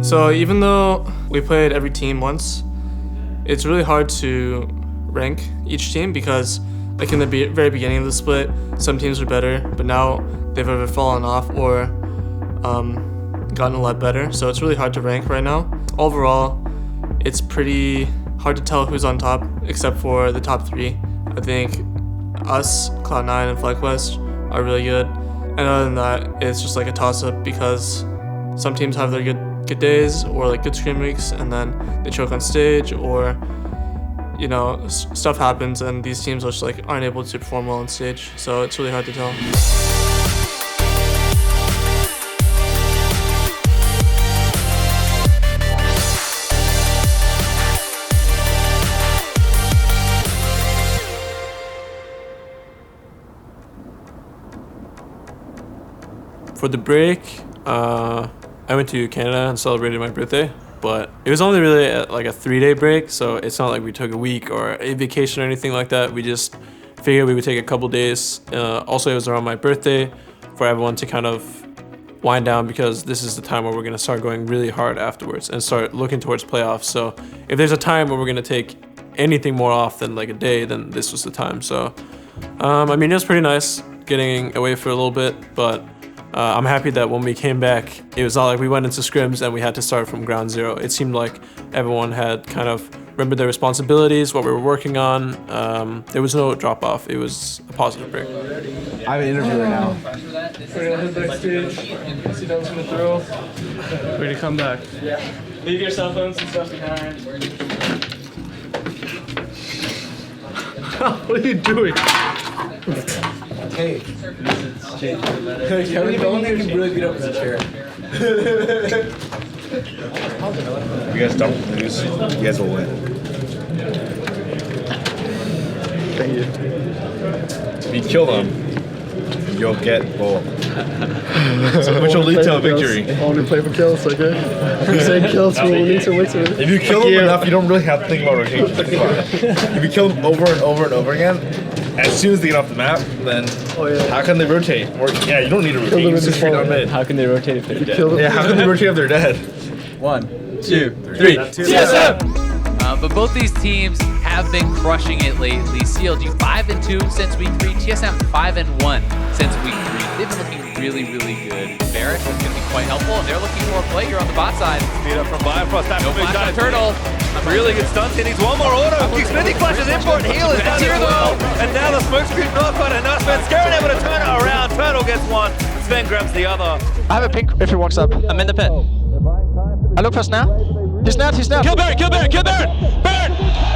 So even though we played every team once, it's really hard to rank each team because like in the very beginning of the split, some teams were better, but now they've either fallen off or gotten a lot better. So it's really hard to rank right now. Overall, it's pretty hard to tell who's on top except for the top three. I think us, Cloud9, and FlyQuest are really good. And other than that, it's just like a toss-up because some teams have their good days or like good scrim weeks and then they choke on stage, or you know, stuff happens and these teams just like aren't able to perform well on stage. So it's really hard to tell. For the break, I went to Canada and celebrated my birthday, but it was only really like a 3-day break, so it's not like we took a week or a vacation or anything like that. We just figured we would take a couple days. Also, it was around my birthday for everyone to kind of wind down because this is the time where we're going to start going really hard afterwards and start looking towards playoffs. So if there's a time where we're going to take anything more off than like a day, then this was the time. So, I mean, it was pretty nice getting away for a little bit, but I'm happy that when we came back, it was not like we went into scrims and we had to start from ground zero. It seemed like everyone had kind of remembered their responsibilities, what we were working on. There was no drop off. It was a positive break. I'm an interviewer now. We're gonna head backstage, see that was gonna throw. Ready to come back. Yeah. Leave your cell phones and stuff behind. What are you doing? Hey. Kevin, don't think you can really beat up his chair. If you guys don't lose, you guys will win. Thank you. If you kill them, you'll get gold. Which will lead to a victory. Only play for kills, okay? You say kills for winning to win. If you kill them enough, you don't really have to think about rotation. If you kill them over and over and over again, as soon as they get off the map, then how can they rotate? Or, yeah, you don't need to rotate. You just straight on mid. How can they rotate if they're dead? Yeah, how can they rotate if they're dead? 1, 2, 3. TSM! But both these teams have been crushing it lately. CLG 5-2 since week 3. TSM 5-1 since week 3. They've been looking really, really good. Barrett is going to be quite helpful, and they're looking for a play here on the bot side. Speed up from Bifrost. No flash on Turtle. Really good stunts. He needs one more auto. Smithing flashes in for it. Heal is done as well. And now the smoke screen not quite enough. Sven Scarin able to turn it around. Turtle gets one. Sven grabs the other. I have a pink if he walks up. I'm in the pit. I look for snap. He's snapped, he's snapped. Kill Baron! Kill Baron! Kill Baron! Baron!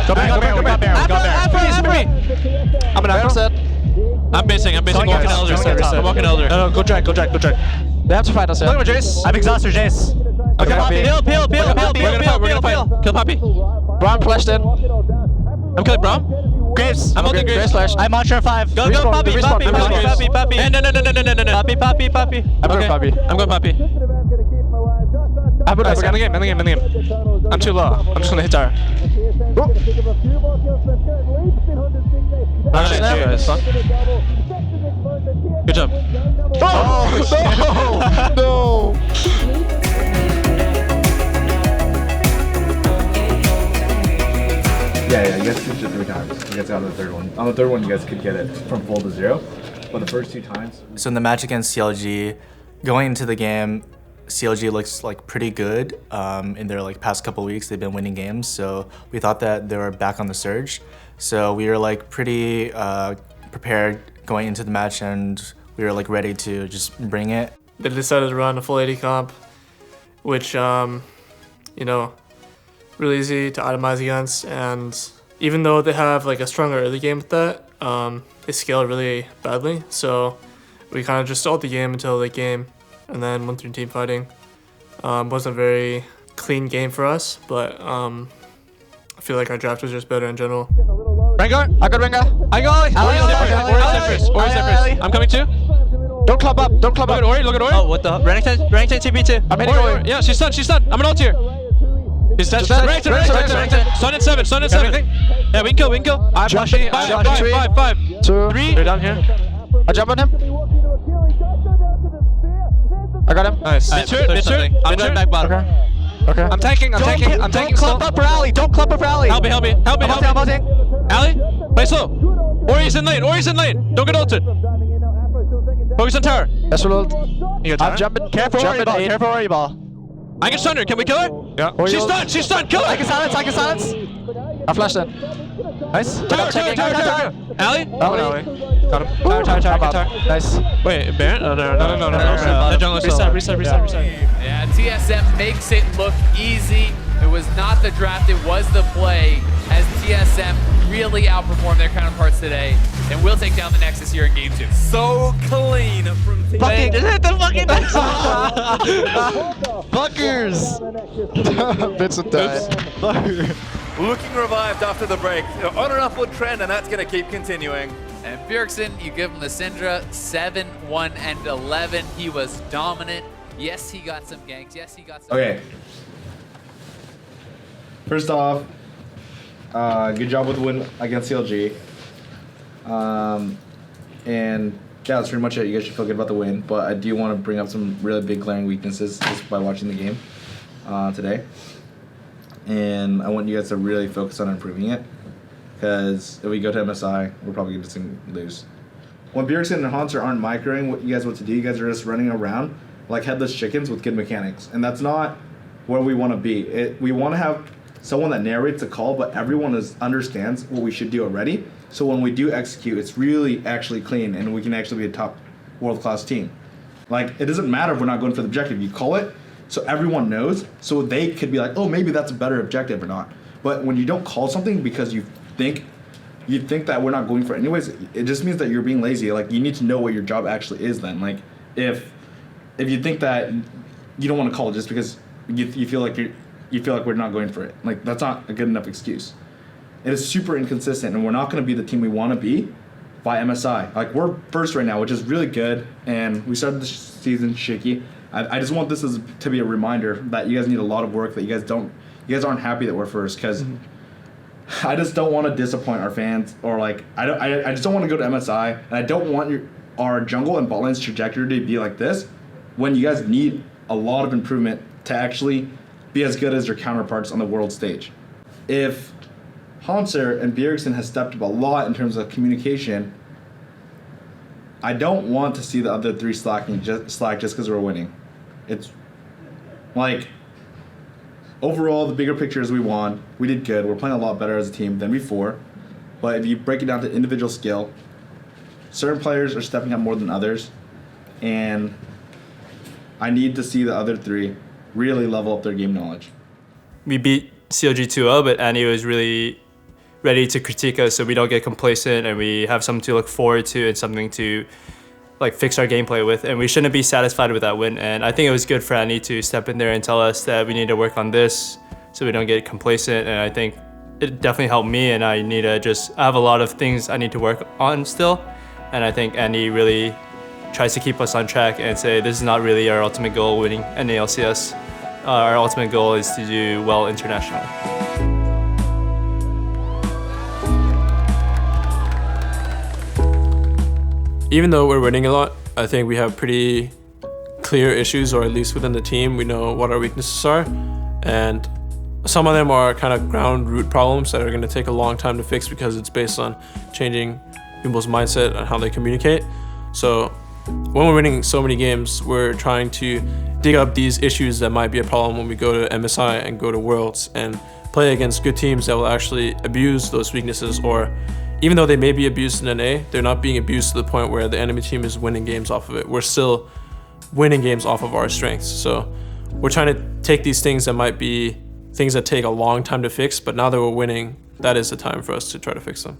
Go back, we got Baron. I'm an apple set. I'm basing walking Elder. I'm walking Elder. No, go drag. They have to fight us, yeah. Look at Jace. I'm exhausted, Jace. Okay, Poppy. Peel. We're gonna fight. Kill Poppy. Brown flashed in. I'm killing Braum. Graves. I'm ulting Graves. Flash. I'm on 5. Go, Poppy. I'm Poppy. going Poppy. I'm going Poppy. I'm going Poppy. I put in the game. I'm too low. I'm just gonna hit her. Good job. No! Yeah, you guys switched it 3 times. You guys got on the third one. On the third one, you guys could get it from full to 0. But the first 2 times... So in the match against CLG, going into the game, CLG looks like pretty good. In their like past couple weeks, they've been winning games. So we thought that they were back on the surge. So we were like pretty prepared going into the match, and we were like ready to just bring it. They decided to run a full 80 comp, which, you know, really easy to itemize against. And even though they have like a stronger early game with that, they scale really badly. So we kind of just stalled the game until late game and then went through team fighting. Wasn't a very clean game for us, but I feel like our draft was just better in general. Rengar, I got Rengar. I got Ori Zephyrus. I'm coming too. Don't club up. Look at Ori. Oh, what the? Renekton TP2. I'm hitting Ori. Yeah, she's stunned. I'm an ult here. He's dead. Renekton. Stun at 7. Yeah, we can kill. I'm rushing. 5, 2, 3. They're down here. I jump on him. I got him. Nice. Mid-turn. I'm going back bottom. Okay. Okay. I'm tanking Don't still. clump up for Ali. Don't clump up for Ali. Help me. I'm ulting. Ali, play slow. Ori's in lane. Don't get ulted. Focus on tower. That's what You got I'm tower? jumping. Careful Ori ball. Careful Ori ball. I can stun her. Can we kill her? Yeah. She's stunned. Kill her. I can silence. I flashed in. Nice. Tower. Ali? Ali. Got him. Tower. Nice. Wait, Baron? No. The jungler reset. Yeah, TSM makes it look easy. It was not the draft, it was the play, as TSM really outperformed their counterparts today and will take down the Nexus here in game 2. So clean from team. Fucking the fucking Nexus. Fuckers. Vincent died. Looking revived after the break. They're on an upward trend, and that's going to keep continuing. And Bjergsen, you give him the Syndra, 7, 1, and 11. He was dominant. Yes, he got some ganks. Yes, he got some. Okay. First off, good job with the win against CLG. And yeah, that's pretty much it. You guys should feel good about the win. But I do want to bring up some really big glaring weaknesses just by watching the game today. And I want you guys to really focus on improving it. Because if we go to MSI, we're probably going to lose. When Bjergsen and Hanser aren't microing what you guys want to do, you guys are just running around like headless chickens with good mechanics. And that's not where we want to be. We want to have someone that narrates a call, but everyone understands what we should do already. So when we do execute, it's really actually clean and we can actually be a top world-class team. Like, it doesn't matter if we're not going for the objective. You call it so everyone knows, so they could be like, oh, maybe that's a better objective or not. But when you don't call something because you think that we're not going for it anyways, it just means that you're being lazy. Like, you need to know what your job actually is then. Like, if you think that you don't want to call it just because you feel like we're not going for it, like, that's not a good enough excuse. It is super inconsistent, and we're not going to be the team we want to be by MSI. Like, we're first right now, which is really good, and we started the season shaky. I just want this to be a reminder that you guys need a lot of work, that you guys aren't happy that we're first, because I just don't want to disappoint our fans, or like I just don't want to go to MSI, and I don't want our jungle and bot lane's trajectory to be like this when you guys need a lot of improvement to actually be as good as your counterparts on the world stage. If Hanser and Bjergsen has stepped up a lot in terms of communication, I don't want to see the other three slack just because we're winning. It's like, overall, the bigger picture is we won. We did good. We're playing a lot better as a team than before. But if you break it down to individual skill, certain players are stepping up more than others. And I need to see the other three really level up their game knowledge. We beat CLG 2-0, but Annie was really ready to critique us so we don't get complacent and we have something to look forward to and something to like fix our gameplay with, and we shouldn't be satisfied with that win. And I think it was good for Annie to step in there and tell us that we need to work on this so we don't get complacent. And I think it definitely helped me, and I have a lot of things I need to work on still. And I think Annie really tries to keep us on track and say this is not really our ultimate goal, winning NALCS. Our ultimate goal is to do well internationally. Even though we're winning a lot, I think we have pretty clear issues, or at least within the team, we know what our weaknesses are. And some of them are kind of ground root problems that are going to take a long time to fix because it's based on changing people's mindset and how they communicate. So when we're winning so many games, we're trying to dig up these issues that might be a problem when we go to MSI and go to Worlds and play against good teams that will actually abuse those weaknesses, or even though they may be abused in NA, they're not being abused to the point where the enemy team is winning games off of it. We're still winning games off of our strengths. So we're trying to take these things that might be things that take a long time to fix, but now that we're winning, that is the time for us to try to fix them.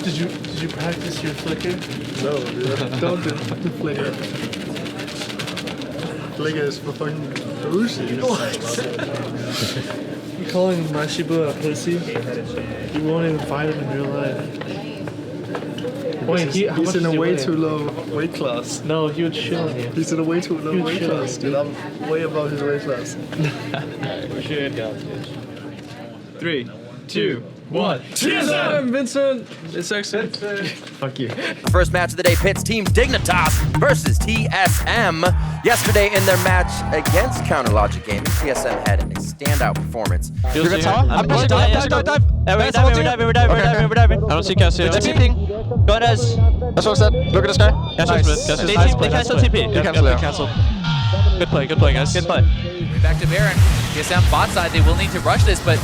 Did you practice your flicker? No, dude. Don't do the flicker. Flicker is for fucking pussy. You calling Mashibu a pussy? You won't even fight him in real life. Wait, He's in a way too low weight class. No, he would chill on you. He's in a way too low weight class, dude. I'm way above his weight class. Three, two, one. TSM, Vincent! It's actually... Fuck you. First match of the day pits Team Dignitas versus TSM. Yesterday in their match against Counter Logic Gaming, TSM had a standout performance. You're gonna tower? I'm pushing dive. We're diving. I don't see Cassio. It's TPing. Go on us. That's what I said. Look at the sky. Cassio's mid. They cancel TP. They cancel. Good play, guys. Good play. Back to Baron. TSM bot side, they will need to rush this, but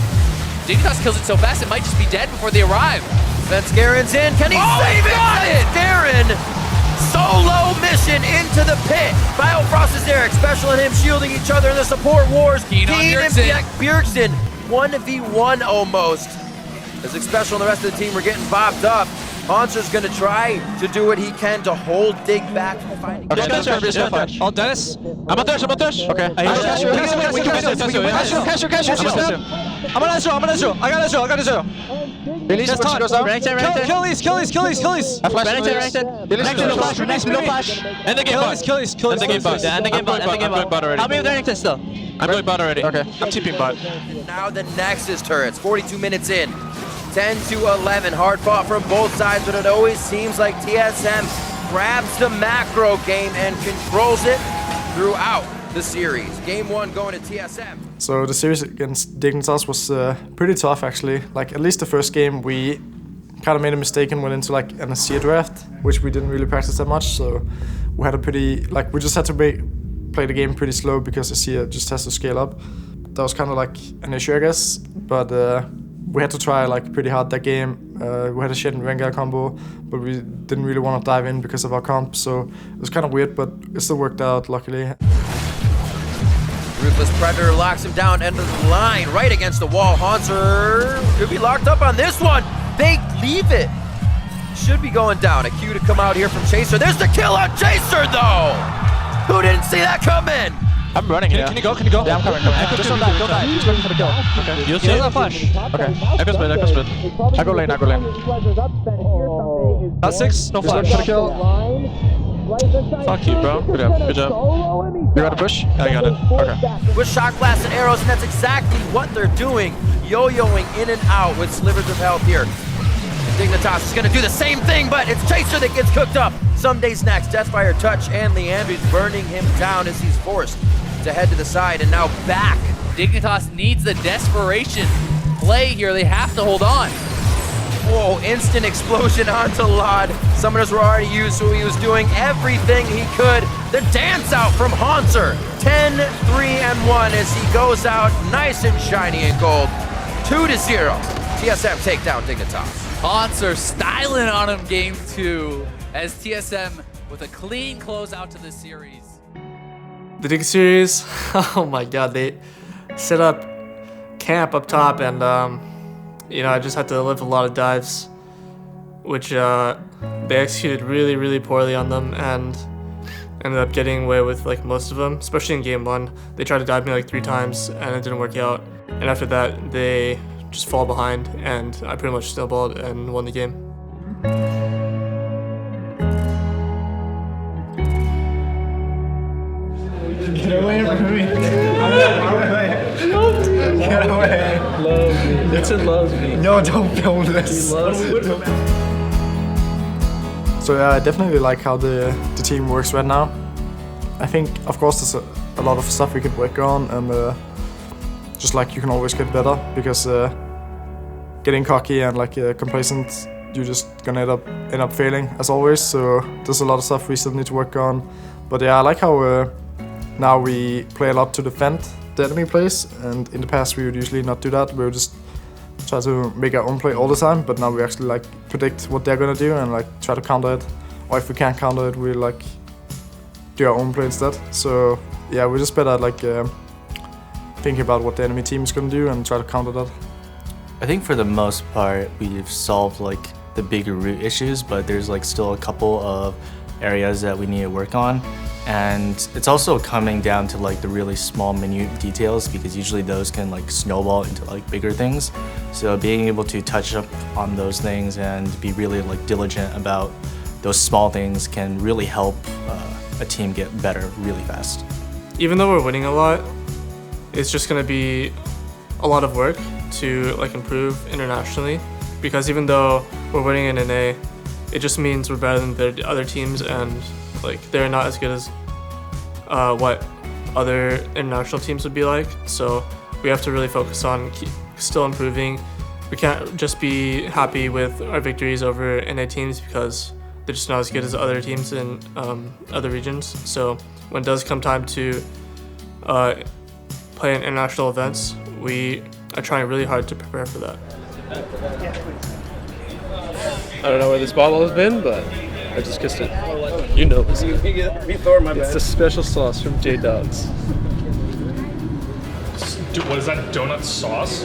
Dignitas kills it so fast it might just be dead before they arrive. Svenskaren's in. Can he save it? Svenskaren! Solo mission into the pit. Biofrost is there. Special and him shielding each other in the support wars. Keen on Bjergsen 1v1 almost. As Special and the rest of the team were getting bopped up. Monster's gonna try to do what he can to hold Dig back from finding. Okay, Oh, Dennis. I'm on dash. Okay. Cashew. I'm on Ezreal. I got Ezreal. Release. Just talk. Kill these. I flash. No flash. End the game bot. Kill these. End the game bot. End the game bot. already. How many of their Renekton still? I'm going bot already. Okay. I'm TPing bot. Now the Nexus turrets, 42 minutes in. 10-11, hard fought from both sides, but it always seems like TSM grabs the macro game and controls it throughout the series. Game 1 going to TSM. So the series against Dignitas was pretty tough actually. Like at least the first game we kind of made a mistake and went into like an ASEA draft, which we didn't really practice that much. So we had a pretty, like we just had to play the game pretty slow because ASEA just has to scale up. That was kind of like an issue, I guess. But we had to try like pretty hard that game. We had a shit Rengar combo, but we didn't really want to dive in because of our comp. So it was kind of weird, but it still worked out luckily. Ruthless Predator locks him down end of the line, right against the wall. Haunter could be locked up on this one. They leave it. Should be going down. A cue to come out here from Chaser. There's the kill on Chaser though. Who didn't see that coming? I'm running. Can you go? Yeah, I'm coming. Just don't die. Just looking for the kill. Okay. You'll see. He flash. Okay. Echo's mid. I go lane. That's 6. No flash. Just kill. Fuck you, bro. Good job. You got a push? I got it. Okay. With shock blasts and arrows, and that's exactly what they're doing. Yo-yoing in and out with slivers of health here. Dignitas is gonna do the same thing, but it's Chaser that gets cooked up. Some days next, Deathfire touch and Leandry's burning him down as he's forced to head to the side and now back. Dignitas needs the desperation play here. They have to hold on. Whoa, instant explosion onto Lod. Summoners were already used, so he was doing everything he could. The dance out from Haunter. 10-3-1 as he goes out nice and shiny in gold. 2-0. TSM take down Dignitas. Haunter styling on him game 2 as TSM with a clean closeout to the series. The Dig series, oh my god, they set up camp up top and I just had to live a lot of dives, which they executed really poorly on them and ended up getting away with like most of them, especially in game 1. They tried to dive me like 3 times and it didn't work out. And after that, they just fall behind and I pretty much snowballed and won the game. Get away from me. Get away. Love me. Vincent loves me. No, don't film this. He loves me. So yeah, I definitely like how the team works right now. I think, of course, there's a lot of stuff we can work on, and just like you can always get better because getting cocky and like complacent, you're just gonna end up failing as always. So there's a lot of stuff we still need to work on. But yeah, I like how now we play a lot to defend the enemy plays, and in the past we would usually not do that. We would just try to make our own play all the time, but now we actually like predict what they're gonna do and like try to counter it. Or if we can't counter it, we like do our own play instead. So yeah, we're just better at like thinking about what the enemy team is gonna do and try to counter that. I think for the most part we've solved like the bigger root issues, but there's like still a couple of areas that we need to work on. And it's also coming down to like the really small minute details, because usually those can like snowball into like bigger things. So being able to touch up on those things and be really like diligent about those small things can really help a team get better really fast. Even though we're winning a lot, it's just gonna be a lot of work to like improve internationally, because even though we're winning in NA, it just means we're better than the other teams, and like they're not as good as what other international teams would be like. So we have to really focus on still improving. We can't just be happy with our victories over NA teams, because they're just not as good as other teams in other regions. So when it does come time to play in international events, we are trying really hard to prepare for that. I don't know where this bottle has been, but I just kissed it. You know this. It's the special sauce from J-Dogs. Dude, what is that, donut sauce?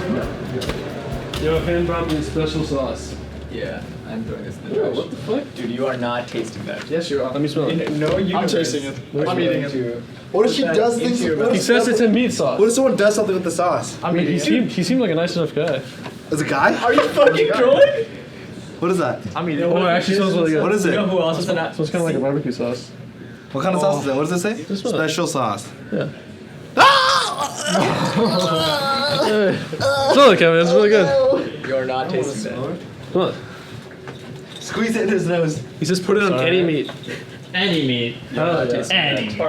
Yo, hand brought me a special sauce. Yeah, I'm doing this. What the fuck? Dude, you are not tasting that. Yes, you are. Let me smell it. No, you I'm tasting it. I'm eating it. What if she does things? He says it's a meat sauce. What if someone does something with the sauce? I mean, he seemed like a nice enough guy. As a guy? Are you fucking trolling? What is that? I mean, oh, it actually smells really good. What is it? You know who else is in that? So it's kind of like a barbecue sauce. What kind of sauce is it? What does it say? Just smell it. Special sauce. Yeah. Smell it, Kevin. It's really good. You're not tasting that. Smell it. Squeeze it in his nose. He says put it on any meat. Any meat. Any.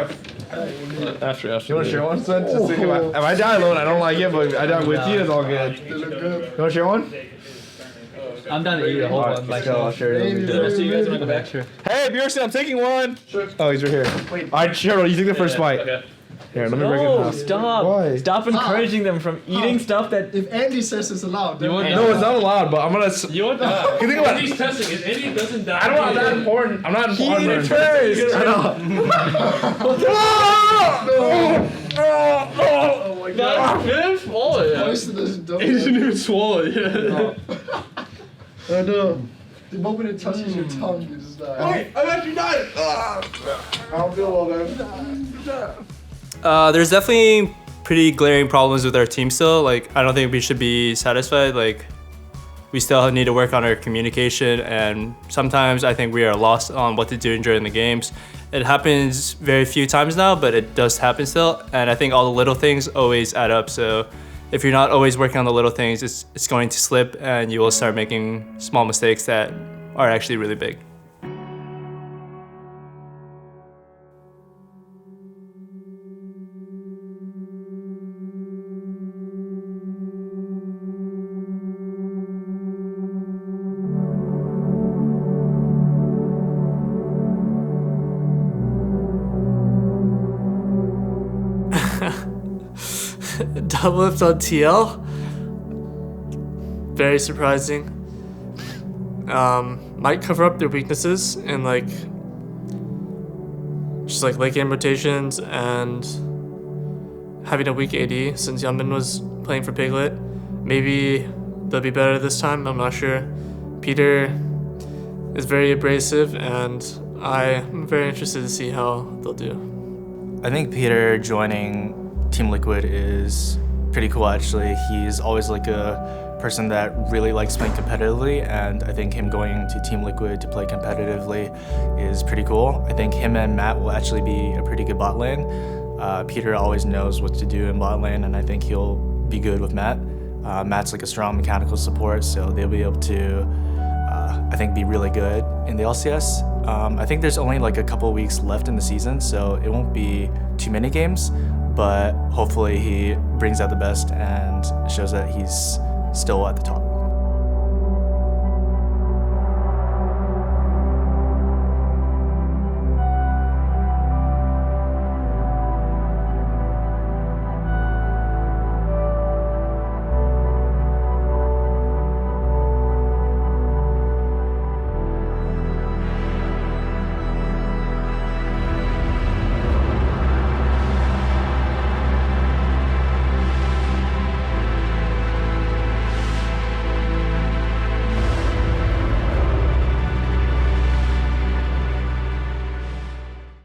After. You want to share one, son? Just think about, if I die alone, I don't like it, but if I die with you, it's all good. You want to share one? I'm down to eat a whole one. Like, I'll share it. The rest of you guys want to go back? Sure. Hey, Bjorkson, I'm taking one. Sure. Oh, he's right here. All right, Cheryl, you take the first bite. Okay. Here, let me break it No, down. stop. Why? Stop encouraging them from eating stuff that. If Andy says it's allowed, then No, it's not allowed, but I'm gonna. You want that? You think about it. He's testing it. Andy doesn't die. I don't know, I'm not important. I'm not important. Eat it first. I know. Oh my god. He didn't swallow it yet. He didn't even swallow it yet. I know. The moment it touches your tongue, you just die. I'm actually dying. I don't feel well, man. There's definitely pretty glaring problems with our team still. Like, I don't think we should be satisfied. Like, we still need to work on our communication, and sometimes I think we are lost on what to do during the games. It happens very few times now, but it does happen still, and I think all the little things always add up. So if you're not always working on the little things, it's going to slip, and you will start making small mistakes that are actually really big. Double lift on TL. Very surprising. Might cover up their weaknesses in like just like late game rotations and having a weak AD since Yeonmin was playing for Piglet. Maybe they'll be better this time, I'm not sure. Peter is very abrasive, and I'm very interested to see how they'll do. I think Peter joining Team Liquid is pretty cool actually. He's always like a person that really likes playing competitively, and I think him going to Team Liquid to play competitively is pretty cool. I think him and Matt will actually be a pretty good bot lane. Peter always knows what to do in bot lane, and I think he'll be good with Matt. Matt's like a strong mechanical support, so they'll be able to I think be really good in the LCS. I think there's only like a couple weeks left in the season, so it won't be too many games, but hopefully he brings out the best and shows that he's still at the top.